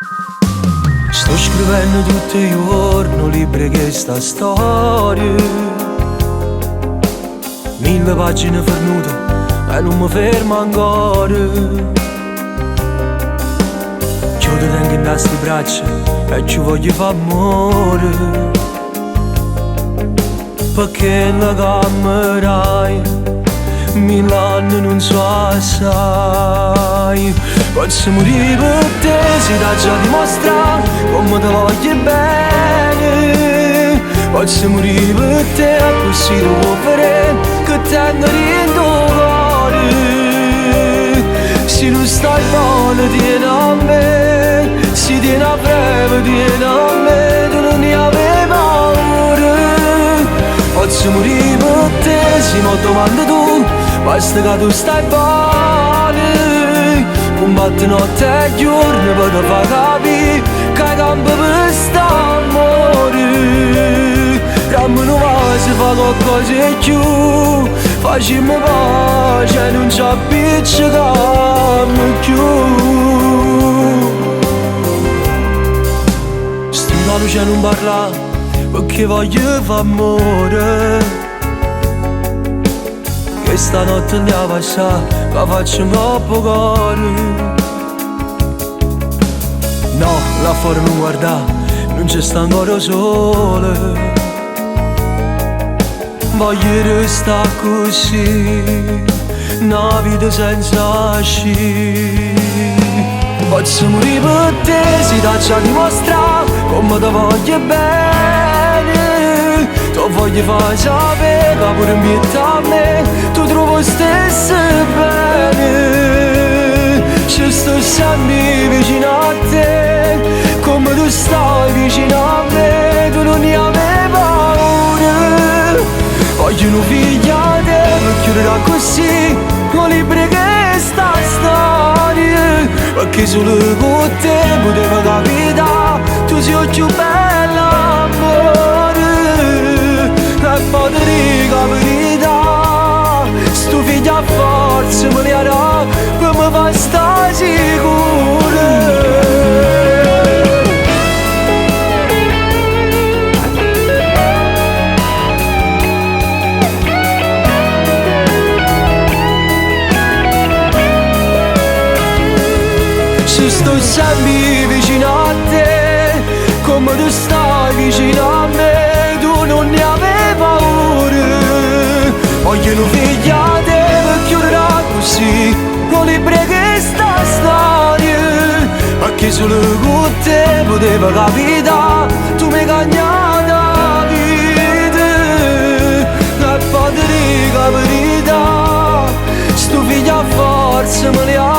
Sto scrivendo tutto i giorni libri che sta storia, 1000 pagine fernute e non mi fermo ancora. Io ti tengo in queste braccia e ci voglio fare amore, perché la camerai 1000 anni non so assai. Posso morire per te, si dà già dimostrato come ti voglio bene. Posso morire per te, così ti può fare che tengo dentro il cuore. Se non stai male tieni a me, se tieni a breve tieni a me, tu non ne avevi paura. Posso morire per te, se non domandi tu, basta che tu stai bene. Combatti notte e giorno per te far capire che hai campo per st'amore. Rammi non va se fa qualcosa di più, facciamo pace e non ci appiccichiamo più. Sto la luce non parla perché voglio fare amore. Che stanotte andiamo a passare, la faccio troppo cuore. No, là fuori non guarda, non c'è sta ancora sole. Voglio restare così, una vita senza sci. Posso morire per te, si dà già dimostrato come ti voglio bene. Ti voglio far sapere che pure in vita a me tu trovo stesso bene. Ci sto sempre vicino a te, come tu stai vicino a me, tu non ne avevi paura. Voglio un figlio a te per chiudere così, con libri che sta storia, perché solo con te poteva capitare, tu sei più bella amore. E poi ti dico la verità, sto figlio a forza me ne darà, per me fa stare sicuro. Se sto sempre vicino a te, come tu stai vicino a me, tu non ne avevi paura. Voglio un figlio a te per chiudere così, con libri che sta storia, perché solo con te poteva capitare, tu mi hai cagnato la vita. E poi ti dico la verità, sto figlio a forza me ne ha